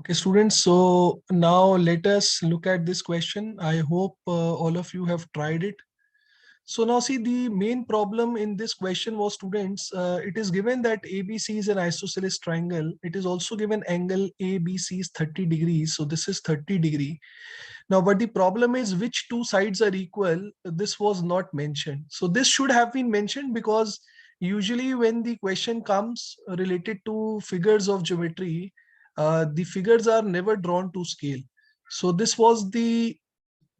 Okay, students, so now let us look at this question. I hope all of you have tried it. So now see, the main problem in this question was, students, it is given that ABC is an isosceles triangle. It is also given angle ABC is 30 degrees. So this is 30 degree. Now, but the problem is which two sides are equal. This was not mentioned. So this should have been mentioned, because usually when the question comes related to figures of geometry, the figures are never drawn to scale. So this was the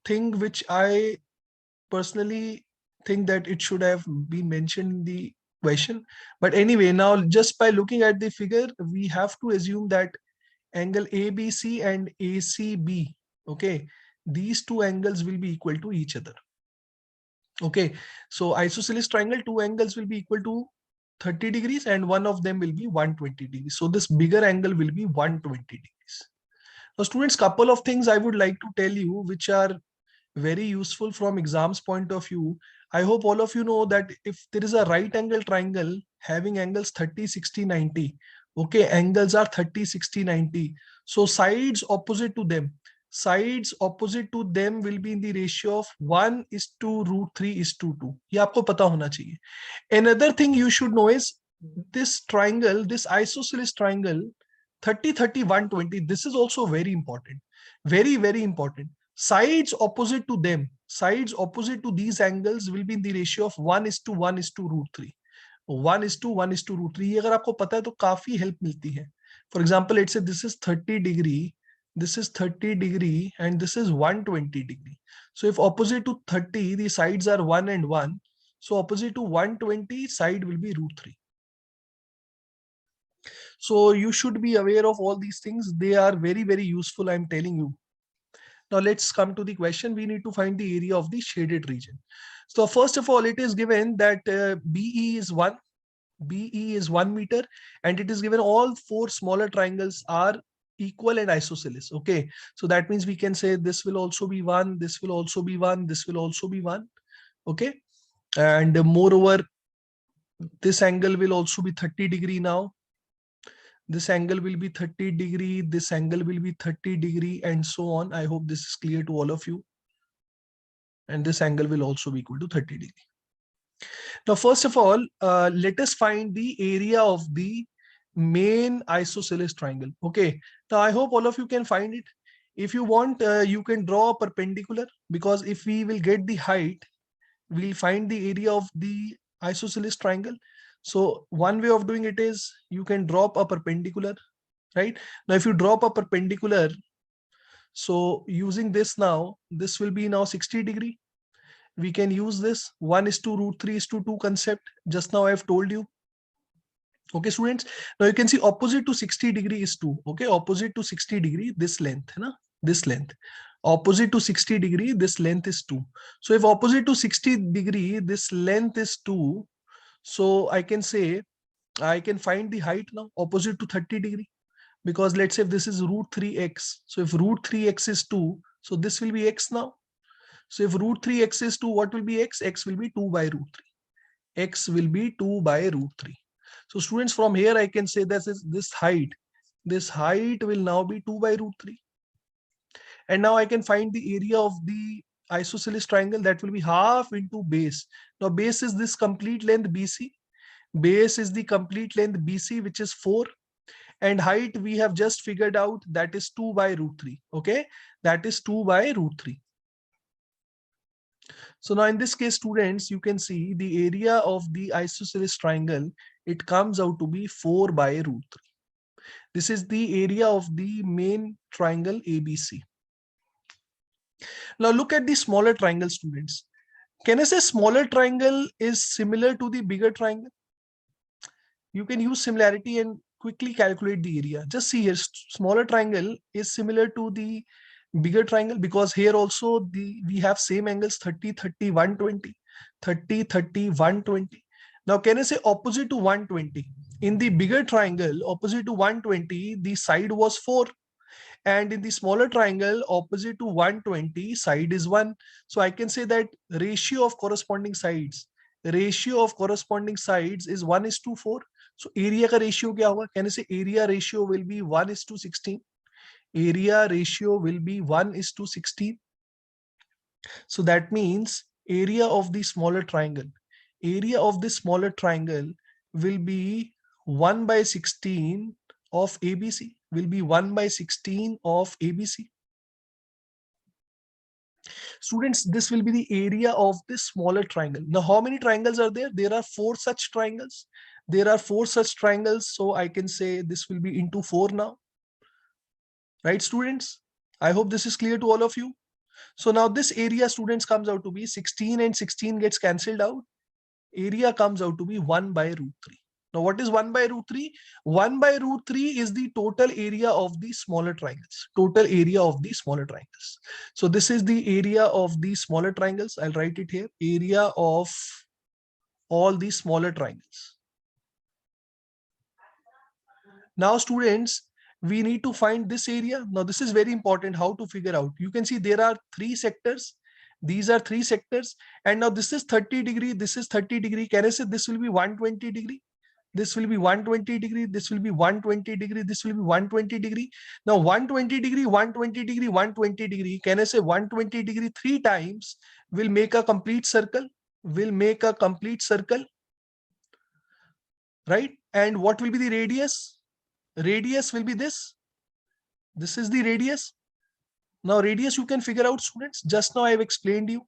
thing which I personally think that it should have been mentioned in the question. But anyway, now just by looking at the figure, we have to assume that angle ABC and ACB, okay, these two angles will be equal to each other. Okay, so isosceles triangle, two angles will be equal to 30 degrees and one of them will be 120 degrees. So this bigger angle will be 120 degrees. Now students, couple of things I would like to tell you which are very useful from exams point of view. I hope all of you know that if there is a right angle triangle having angles 30, 60, 90, okay, angles are 30, 60, 90. So sides opposite to them will be in the ratio of 1 is to root 3 is to 2. ये आपको पता होना चाहिए. Another thing you should know is this triangle, this isosceles triangle, 30, 30, 120, this is also very important. Very, very important. Sides opposite to these angles will be in the ratio of 1 is to 1 is to root 3. 1 is to 1 is to root 3. ये अगर आपको पता है तो काफी help मिलती है. For example, let's say this is 30 degree, this is 30 degree, and this is 120 degree. So if opposite to 30, the sides are 1 and 1, so opposite to 120, side will be root 3. So you should be aware of all these things. They are very, very useful, I'm telling you. Now let's come to the question. We need to find the area of the shaded region. So first of all, it is given that BE is 1. BE is 1 meter, and it is given all four smaller triangles are equal and isosceles. Okay, so that means we can say this will also be 1, this will also be 1, this will also be 1. Okay, and moreover, this angle will also be 30 degree now. This angle will be 30 degree, this angle will be 30 degree, and so on. I hope this is clear to all of you. And this angle will also be equal to 30 degree. Now, first of all, let us find the area of the main isosceles triangle. Okay, now I hope all of you can find it. If you want, you can draw a perpendicular, because if we will get the height, we'll find the area of the isosceles triangle. So one way of doing it is you can drop a perpendicular, right? Now, if you drop a perpendicular, so using this now, this will be now 60 degree. We can use this 1 is to root 3 is to 2 concept. Just now I have told you. Okay, students. Now you can see opposite to 60 degree is 2. Okay, opposite to 60 degree, this length, na? This length. Opposite to 60 degree, this length is 2. So if opposite to 60 degree, this length is 2. So I can say, I can find the height now opposite to 30 degree. Because let's say if this is root 3x. So if root 3x is 2, so this will be x now. So if root 3x is 2, what will be x? X will be 2 by root 3. X will be 2 by root 3. So students, from here I can say that this height will now be 2 by root 3. And now I can find the area of the isosceles triangle, that will be half into base. Now base is this complete length BC. Base is the complete length BC, which is 4. And height we have just figured out, that is 2 by root 3. Okay, that is 2 by root 3. So now in this case, students, you can see the area of the isosceles triangle, it comes out to be 4 by root 3. This is the area of the main triangle ABC. Now look at the smaller triangle, students. Can I say smaller triangle is similar to the bigger triangle? You can use similarity and quickly calculate the area. Just see here, smaller triangle is similar to the bigger triangle, because here also we have same angles 30, 30, 120, 30, 30, 120. Now can I say opposite to 120? In the bigger triangle, opposite to 120, the side was 4. And in the smaller triangle, opposite to 120, side is 1. So I can say that ratio of corresponding sides is 1 is to 4. So area ka ratio kya hoga? Can I say area ratio will be 1 is to 16. area ratio will be 1:16. So that means area of the smaller triangle, will be 1/16 of ABC, will be 1/16 of ABC. Students, this will be the area of this smaller triangle. Now, how many triangles are there? There are 4 such triangles. So I can say this will be into 4 now. Right, students? I hope this is clear to all of you. So now this area, students, comes out to be 16 and 16 gets cancelled out. Area comes out to be 1/√3. Now what is 1/√3? 1/√3 is the total area of the smaller triangles. So this is the area of the smaller triangles. I'll write it here. Area of all the smaller triangles. Now students, we need to find this area. Now this is very important how to figure out. You can see there are 3 sectors. These are 3 sectors. And now this is 30 degree. This is 30 degree. Can I say this will be 120 degree? This will be 120 degree. This will be 120 degree. This will be 120 degree. Now 120 degree, 120 degree, 120 degree. Can I say 120 degree 3 times will make a complete circle? Right? And what will be the radius? Radius will be this. This is the radius. Now radius you can figure out, students. Just now I have explained you.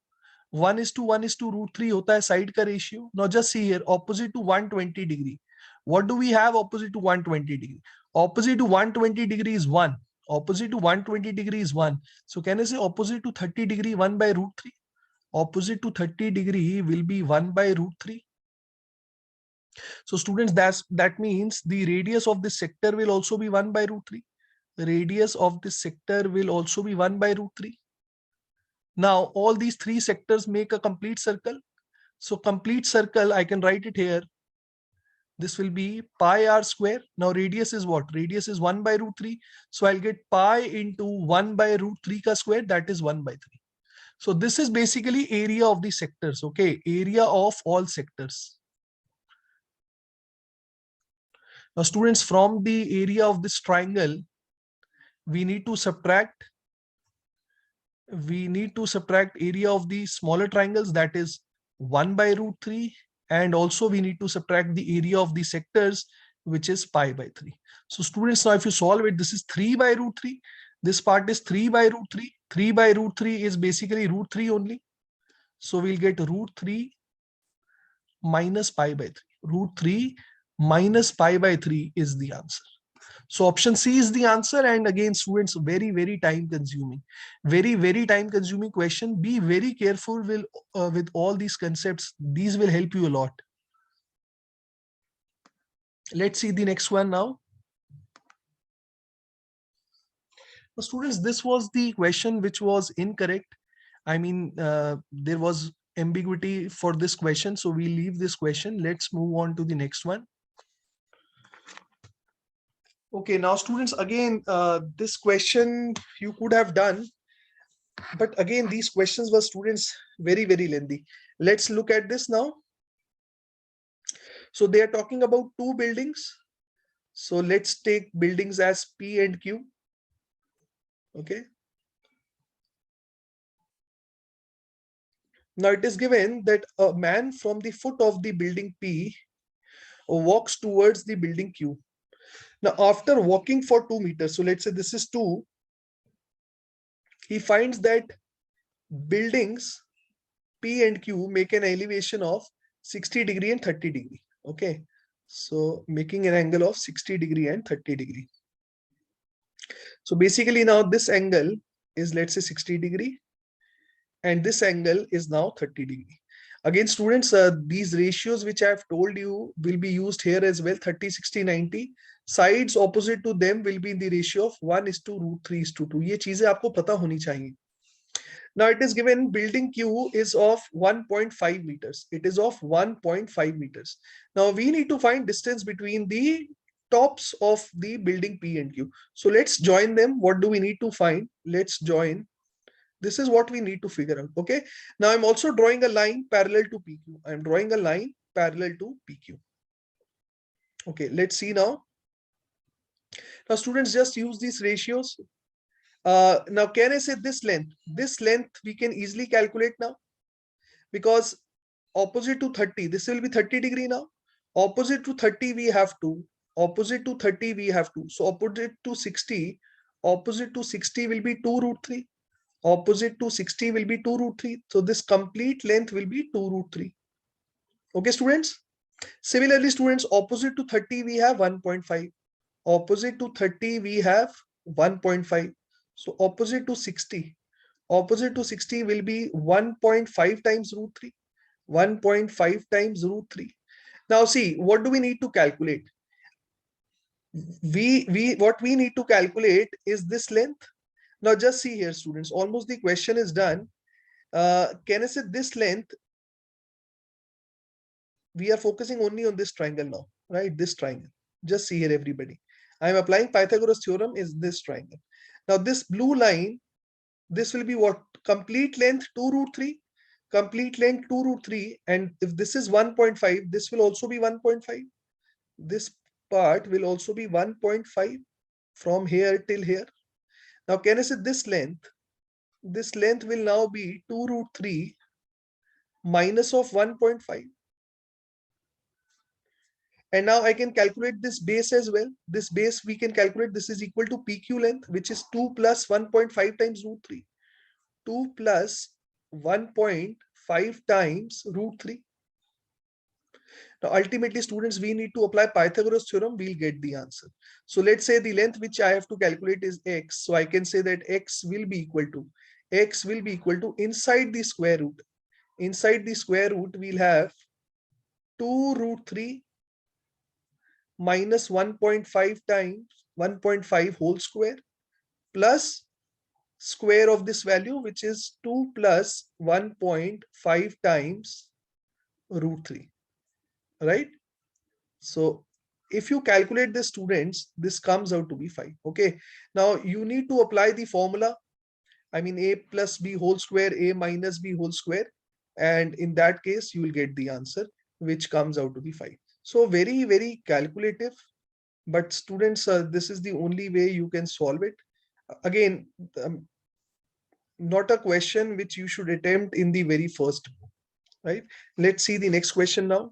1:1:√3 hota hai side ka ratio. Now just see here, opposite to 120 degree. What do we have opposite to 120 degree? Opposite to 120 degree is 1. Opposite to 120 degree is 1. So can I say opposite to 30 degree 1/√3? Opposite to 30 degree will be 1/√3. So students, that means the radius of this sector will also be 1/√3. The radius of this sector will also be 1/√3. Now all these 3 sectors make a complete circle. So complete circle, I can write it here. This will be pi r square. Now radius is what? Radius is 1/√3. So I'll get pi into 1/√3 ka square, that is 1/3. So this is basically area of the sectors. Okay, area of all sectors. Now students, from the area of this triangle, we need to subtract area of the smaller triangles, that is 1/√3, and also we need to subtract the area of the sectors, which is pi/3. So students, now if you solve it, this is 3/√3. This part is 3/√3. 3/√3 is basically √3 only. So we'll get √3 minus pi/3. √3 minus pi/3 is the answer. So option C is the answer. And again, students, very, very time consuming, very time consuming question. Be very careful with all these concepts. These will help you a lot. Let's see the next one now. Now, students, this was the question which was incorrect. I mean, there was ambiguity for this question. So we leave this question. Let's move on to the next one. Okay, now students, again, this question you could have done, but again, these questions were, students, very, very lengthy. Let's look at this now. So they are talking about 2 buildings. So let's take buildings as P and Q. Okay. Now it is given that a man from the foot of the building P walks towards the building Q. Now, after walking for 2 meters, so let's say this is 2, he finds that buildings P and Q make an elevation of 60 degree and 30 degree. Okay, so making an angle of 60 degree and 30 degree. So basically now this angle is, let's say, 60 degree, and this angle is now 30 degree. Again, students, these ratios which I have told you will be used here as well. 30, 60, 90. Sides opposite to them will be in the ratio of 1:√3:2. ये चीजें आपको पता होनी चाहिए. Now it is given building Q is of 1.5 meters. It is of 1.5 meters. Now we need to find distance between the tops of the building P and Q. So let's join them. What do we need to find? Let's join. This is what we need to figure out. Okay. Now I'm also drawing a line parallel to PQ. I'm drawing a line parallel to PQ. Okay, let's see now. Now students, just use these ratios. Now, can I say this length? This length we can easily calculate now, because opposite to 30, this will be 30 degree now. Opposite to 30 we have 2. Opposite to 30 we have 2. So opposite to 60, opposite to 60 will be 2 root 3. Opposite to 60 will be 2 root 3. So this complete length will be 2 root 3. Okay, students? Similarly, students, opposite to 30 we have 1.5. Opposite to 30 we have 1.5. So opposite to 60. Opposite to 60 will be 1.5 times root 3. 1.5 times root 3. Now see, what do we need to calculate? What we need to calculate is this length. Now just see here, students, almost the question is done. Can I say this length? We are focusing only on this triangle now, right? This triangle. Just see here, everybody. I am applying Pythagoras theorem is this triangle. Now this blue line, this will be what? Complete length 2 root 3. Complete length 2 root 3. And if this is 1.5, this will also be 1.5. This part will also be 1.5 from here till here. Now, can I say this length? This length will now be 2 root 3 minus of 1.5. And now I can calculate this base as well. This base we can calculate. This is equal to PQ length, which is 2 plus 1.5 times root 3. 2 plus 1.5 times root 3. Now, ultimately, students, we need to apply Pythagoras theorem. We'll get the answer. So let's say the length which I have to calculate is x. So I can say that x will be equal to inside the square root. Inside the square root, we'll have 2 root 3 minus 1.5 times 1.5 whole square plus square of this value, which is 2 plus 1.5 times root 3, right? So if you calculate the students, this comes out to be 5. Okay, now you need to apply the formula. I mean, a plus b whole square, a minus b whole square, and in that case you will get the answer, which comes out to be 5. So very, very calculative, but students, this is the only way you can solve it. Again, not a question which you should attempt in the very first, right? Let's see the next question now.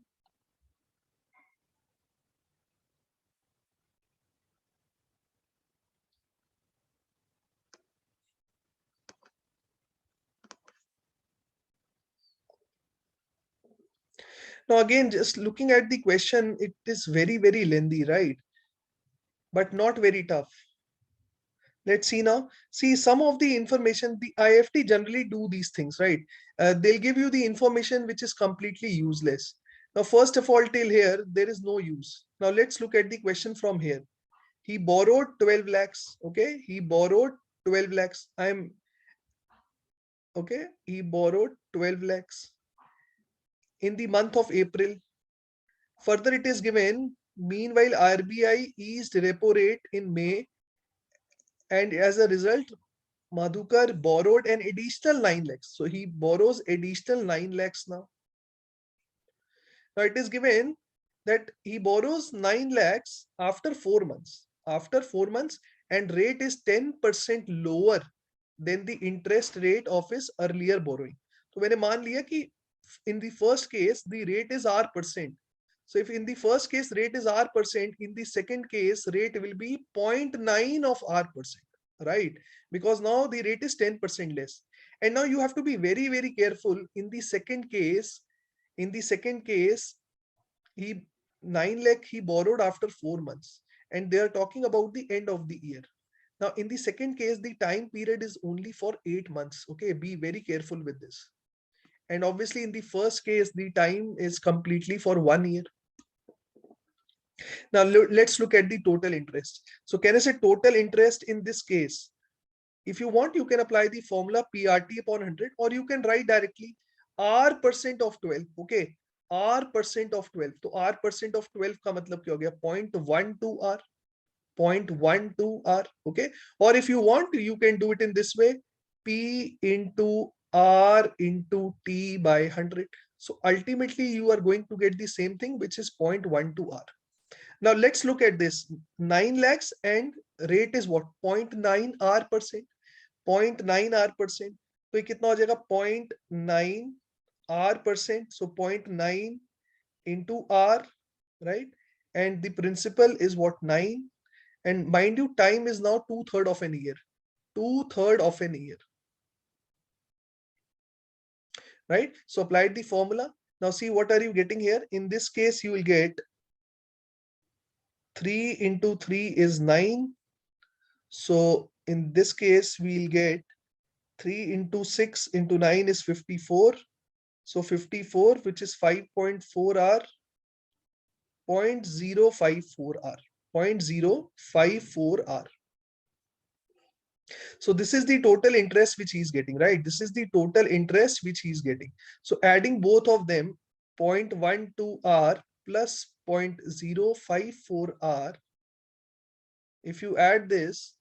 Now, again, just looking at the question, it is very, very lengthy, right? But not very tough. Let's see now. See, some of the information, the IFT generally do these things, right? They'll give you the information which is completely useless. Now, first of all, till here, there is no use. Now, let's look at the question from here. He borrowed 12 lakhs. Okay, he borrowed 12 lakhs. He borrowed 12 lakhs in the month of April. Further, it is given, meanwhile, RBI eased repo rate in May, and as a result, Madhukar borrowed an additional 9 lakhs. So he borrows additional 9 lakhs now. Now it is given that he borrows 9 lakhs after 4 months. After 4 months, and rate is 10% lower than the interest rate of his earlier borrowing. So मैंने मान लिया कि in the first case, the rate is R%. So if in the first case rate is R%, in the second case rate will be 0.9 of R%, right? Because now the rate is 10% less. And now you have to be very, very careful. In the second case, he 9 lakh he borrowed after 4 months, and they are talking about the end of the year. Now, in the second case, the time period is only for 8 months. Okay, be very careful with this. And obviously, in the first case, the time is completely for 1 year. Now, let's look at the total interest. So, can I say total interest in this case? If you want, you can apply the formula PRT upon 100, or you can write directly R% of 12. Okay, R% of 12. So R% of 12 का मतलब क्या हो गया? 0.12 R. 0.12 R. Okay, or if you want, you can do it in this way: P into R into T by 100. So ultimately, you are going to get the same thing, which is 0.12 R. Now let's look at this. 9 lakhs and rate is what? 0.9 R%. 0.9 r%. तो ये कितना हो जाएगा 0.9 r%. So 0.9 into r, right? And the principal is what, 9. And mind you, time is now 2/3 of an year. 2/3 of an year, right? So applied the formula. Now see, what are you getting here? In this case, you will get 3 into 3 is 9. So in this case, we'll get 3 into 6 into 9 is 54. So 54, which is 5.4 r, 0.054 r, 0.054 r. So this is the total interest which he's getting, right? This is the total interest which he's getting. So adding both of them, 0.12 r plus 0.054 r. If you add this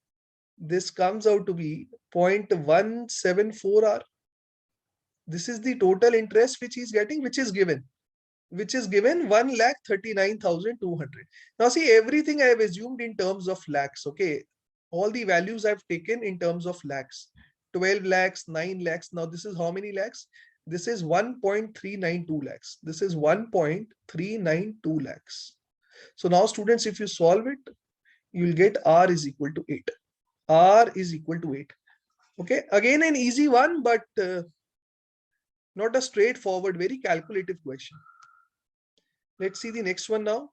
comes out to be 0.174 r. This is the total interest which he's getting, which is given 1,39,200. Now see, everything I have assumed in terms of lakhs. Okay, all the values I've taken in terms of lakhs. 12 lakhs, 9 lakhs. Now this is how many lakhs? This is 1.392 lakhs. This is 1.392 lakhs. So now students, if you solve it, you will get r is equal to 8. R is equal to 8. Okay, again an easy one, but not a straightforward, very calculative question. Let's see the next one now.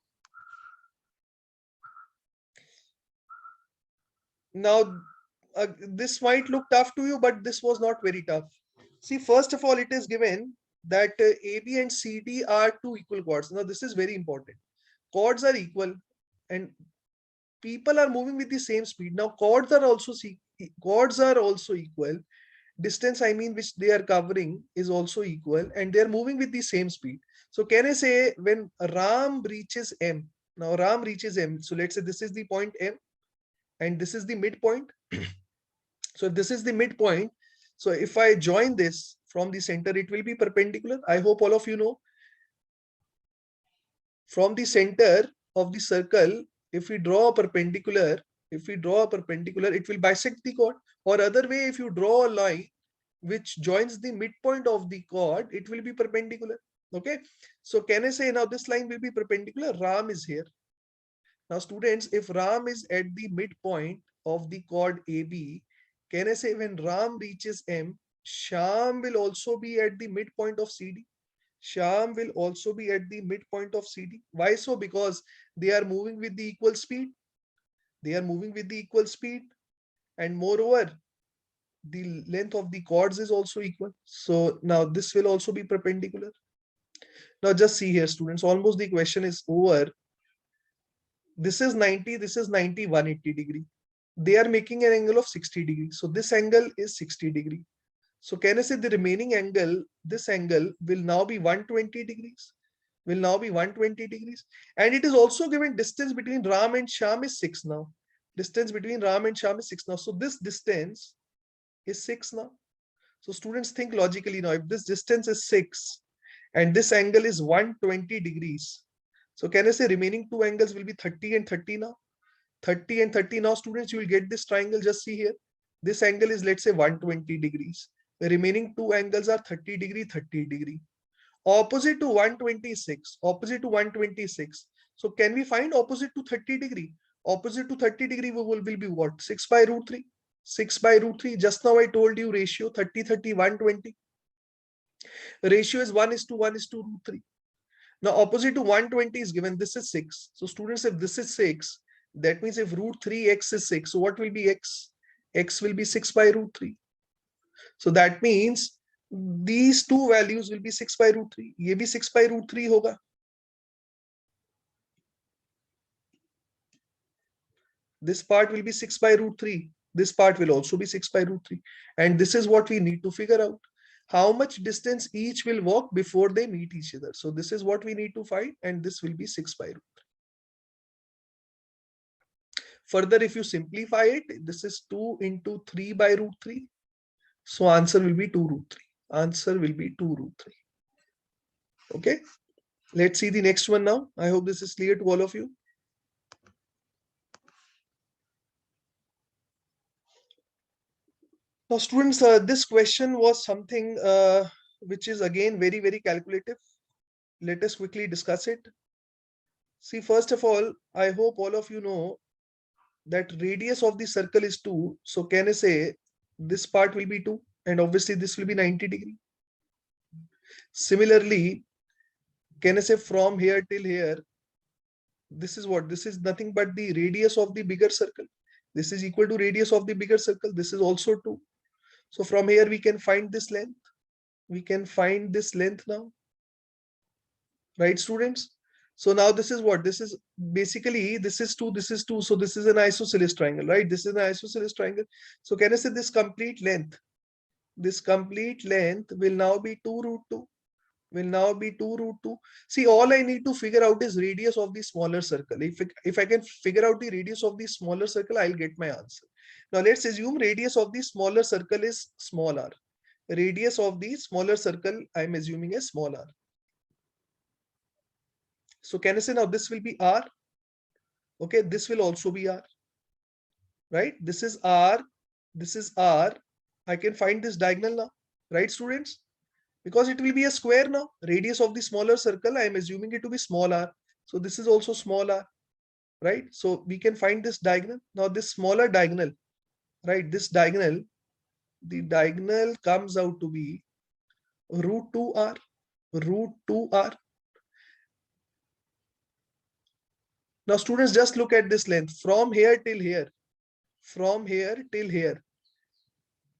Now, this might look tough to you, but this was not very tough. See, first of all, it is given that AB and CD are two equal chords. Now, this is very important. Chords are equal and people are moving with the same speed. Now, chords are also equal. Distance, I mean, which they are covering is also equal, and they are moving with the same speed. So can I say when Ram reaches M? Now Ram reaches M. So let's say this is the point M and this is the midpoint. So this is the midpoint. So if I join this from the center, it will be perpendicular. I hope all of you know. From the center of the circle, if we draw a perpendicular, it will bisect the chord. Or other way, if you draw a line which joins the midpoint of the chord, it will be perpendicular. Okay. So can I say now this line will be perpendicular? Ram is here. Now students, if Ram is at the midpoint of the chord AB, can I say when Ram reaches M, Shyam will also be at the midpoint of CD? Shyam will also be at the midpoint of CD. Why so? Because they are moving with the equal speed. And moreover, the length of the chords is also equal. So now this will also be perpendicular. Now just see here, students, almost the question is over. This is 90, this is 90, 180 degree. They are making an angle of 60 degrees. So this angle is 60 degree. So can I say the remaining angle, this angle will now be 120 degrees. And it is also given distance between Ram and Shyam is 6 now. Distance between Ram and Shyam is 6 now. So this distance is 6 now. So students, think logically now. If this distance is 6 and this angle is 120 degrees. So can I say remaining two angles will be 30 and 30 now? 30 and 30 now, students, you will get this triangle. Just see here. This angle is, let's say, 120 degrees. The remaining two angles are 30 degree, 30 degree. Opposite to 126. So can we find opposite to 30 degree? Opposite to 30 degree will be what? 6 by root 3. 6 by root 3. Just now I told you ratio 30, 30, 120. Ratio is 1:1:root 3. Now opposite to 120 is given. This is 6. So students, if this is 6, that means if root 3x is 6, so what will be x? X will be 6 by root 3. So that means these two values will be 6 by root 3. ये भी 6 by root 3 होगा. This part will be 6 by root 3. This part will also be 6 by root 3. And this is what we need to figure out. How much distance each will walk before they meet each other. So this is what we need to find, and this will be 6 by root 3. Further, if you simplify it, this is 2 into 3 by root 3. So answer will be 2 root 3. Answer will be 2 root 3. Okay. Let's see the next one now. I hope this is clear to all of you. Now, students, this question was something which is again very, very calculative. Let us quickly discuss it. See, first of all, I hope all of you know that radius of the circle is 2. So can I say this part will be 2 and obviously this will be 90 degree. Similarly, can I say from here till here, this is what? This is nothing but the radius of the bigger circle. This is equal to radius of the bigger circle. This is also 2. So from here we can find this length. We can find this length now. Right, students? So now this is what? This is basically, this is 2, this is 2. So this is an isosceles triangle, right? This is an isosceles triangle. So can I say this complete length will now be 2 root 2. Will now be 2 root 2. See, all I need to figure out is radius of the smaller circle. If I can figure out the radius of the smaller circle, I'll get my answer. Now let's assume radius of the smaller circle is small r. Radius of the smaller circle, I'm assuming is small r. So can I say now this will be r? Okay, this will also be r. Right? This is r. This is r. I can find this diagonal now. Right, students? Because it will be a square now. Radius of the smaller circle, I am assuming it to be small r. So this is also small r. Right? So we can find this diagonal. Now this smaller diagonal, right? This diagonal, the diagonal comes out to be root 2r. Root 2r. Now students, just look at this length from here till here. From here till here.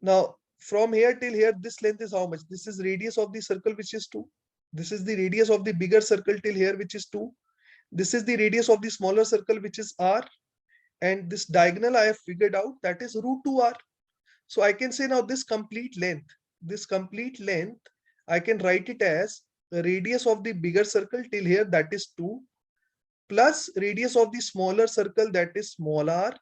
Now from here till here, this length is how much? This is radius of the circle, which is 2. This is the radius of the bigger circle till here, which is 2. This is the radius of the smaller circle, which is r. And this diagonal I have figured out, that is root 2r. So I can say now this complete length, I can write it as the radius of the bigger circle till here, that is 2, plus radius of the smaller circle, that is small r,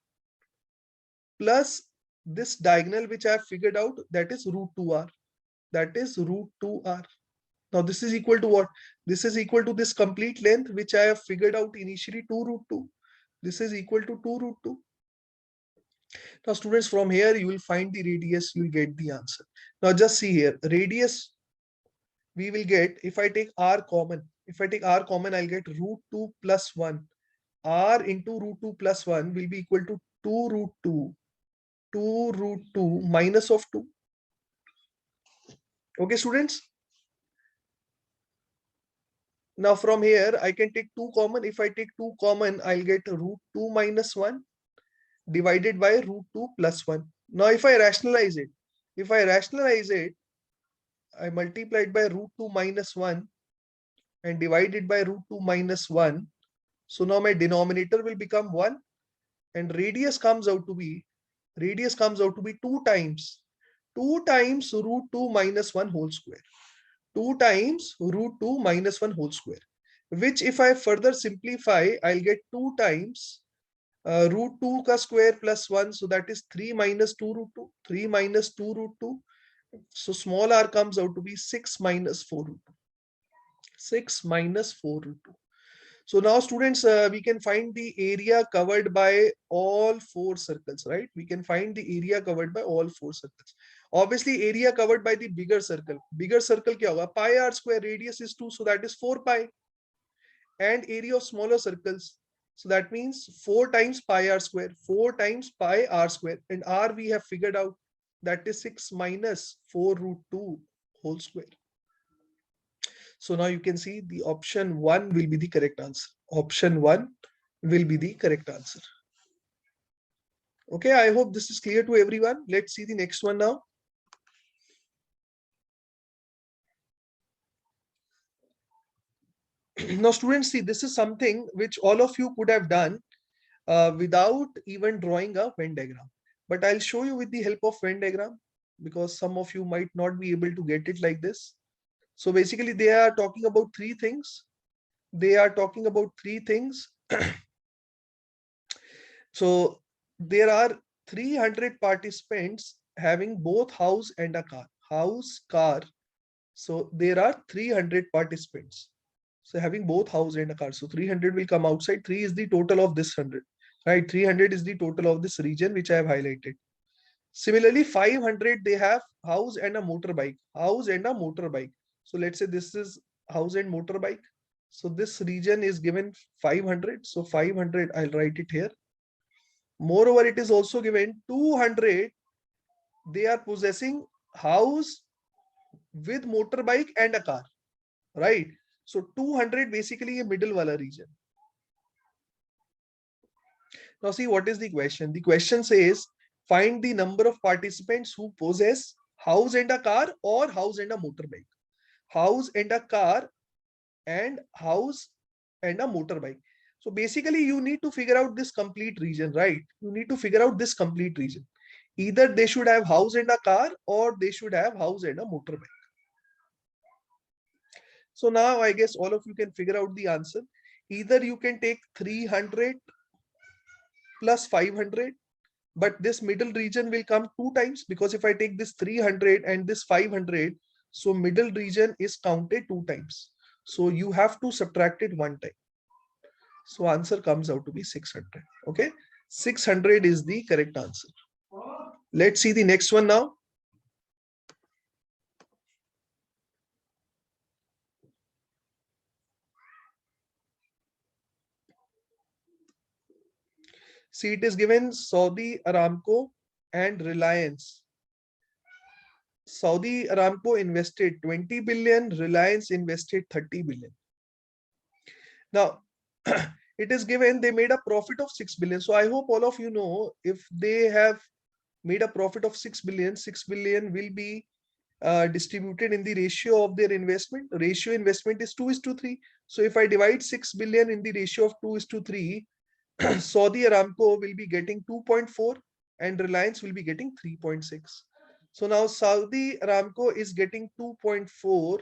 plus this diagonal which I have figured out, that is root 2r. That is root 2r. Now this is equal to what? This is equal to this complete length which I have figured out initially, 2 root 2. This is equal to 2 root 2. Now students, from here you will find the radius, you will get the answer. Now just see here, radius we will get, if I take r common, I'll get root 2 plus 1. R into root 2 plus 1 will be equal to 2 root 2. 2 root 2 minus of 2. Okay, students? Now from here, I can take 2 common. If I take 2 common, I'll get root 2 minus 1 divided by root 2 plus 1. Now if I rationalize it, I multiplied by root 2 minus 1 and divided by root 2 minus 1. So now my denominator will become 1 and radius comes out to be 2 times root 2 minus 1 whole square. 2 times root 2 minus 1 whole square, which if I further simplify, I'll get 2 times root 2 ka square plus 1. So that is 3 minus 2 root 2. 3 minus 2 root 2. So small r comes out to be 6 minus 4 root 2. 6 minus 4 root 2. So now students, we can find the area covered by all 4 circles, right? We can find the area covered by all 4 circles. Obviously, area covered by the bigger circle. Bigger circle kya hoga? Pi r square, radius is 2, so that is 4 pi. And area of smaller circles. So that means 4 times pi r square, 4 times pi r square. And r we have figured out, that is 6 minus 4 root 2 whole square. So now you can see the option 1 will be the correct answer. Option 1 will be the correct answer. Okay, I hope this is clear to everyone. Let's see the next one now. Now students, see, this is something which all of you could have done without even drawing a Venn diagram. But I'll show you with the help of Venn diagram, because some of you might not be able to get it like this. So basically they are talking about 3 things. So there are 300 participants having both house and a car. House, car. So there are 300 participants. So having both house and a car. So 300 will come outside. 3 is the total of this 100. Right? 300 is the total of this region which I have highlighted. Similarly, 500 they have house and a motorbike. House and a motorbike. So let's say this is house and motorbike. So this region is given 500. So 500, I'll write it here. Moreover, it is also given 200. They are possessing house with motorbike and a car, right? So 200 basically a middle wala region. Now see what is the question. The question says find the number of participants who possess house and a car or house and a motorbike. House and a car and house and a motorbike. So basically you need to figure out this complete region, right? You need to figure out this complete region. Either they should have house and a car or they should have house and a motorbike. So now I guess all of you can figure out the answer. Either you can take 300 plus 500, but this middle region will come 2 times, because if I take this 300 and this 500, so middle region is counted 2 times. So you have to subtract it 1 time. So answer comes out to be 600. Okay, 600 is the correct answer. Let's see the next one now. See, it is given Saudi Aramco and Reliance. Saudi Aramco invested 20 billion, Reliance invested 30 billion. Now, it is given they made a profit of 6 billion. So I hope all of you know, if they have made a profit of 6 billion, 6 billion will be distributed in the ratio of their investment. Ratio investment is 2:3. So if I divide 6 billion in the ratio of 2:3, Saudi Aramco will be getting 2.4 and Reliance will be getting 3.6. So now Saudi Aramco is getting 2.4,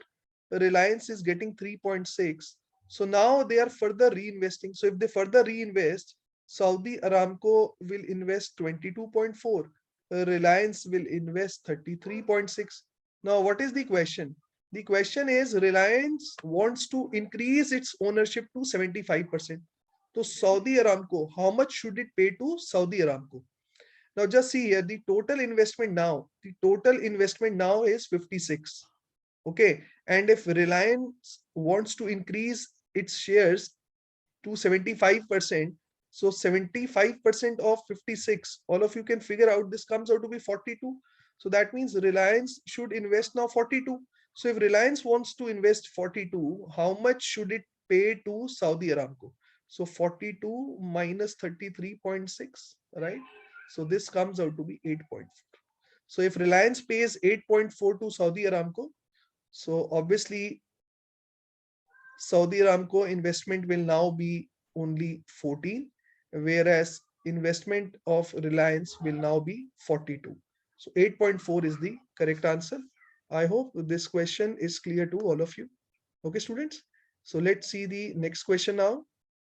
Reliance is getting 3.6. So now they are further reinvesting. So if they further reinvest, Saudi Aramco will invest 22.4, Reliance will invest 33.6. Now what is the question? The question is Reliance wants to increase its ownership to 75%. So Saudi Aramco, how much should it pay to Saudi Aramco? Now just see here, the total investment now is 56. Okay, and if Reliance wants to increase its shares to 75%, so 75% of 56, all of you can figure out this comes out to be 42. So that means Reliance should invest now 42. So if Reliance wants to invest 42, how much should it pay to Saudi Aramco? So 42 minus 33.6, right? So this comes out to be 8.4. So if Reliance pays 8.4 to Saudi Aramco, so obviously Saudi Aramco investment will now be only 14, whereas investment of Reliance will now be 42. So 8.4 is the correct answer. I hope this question is clear to all of you. Okay, students. So let's see the next question now.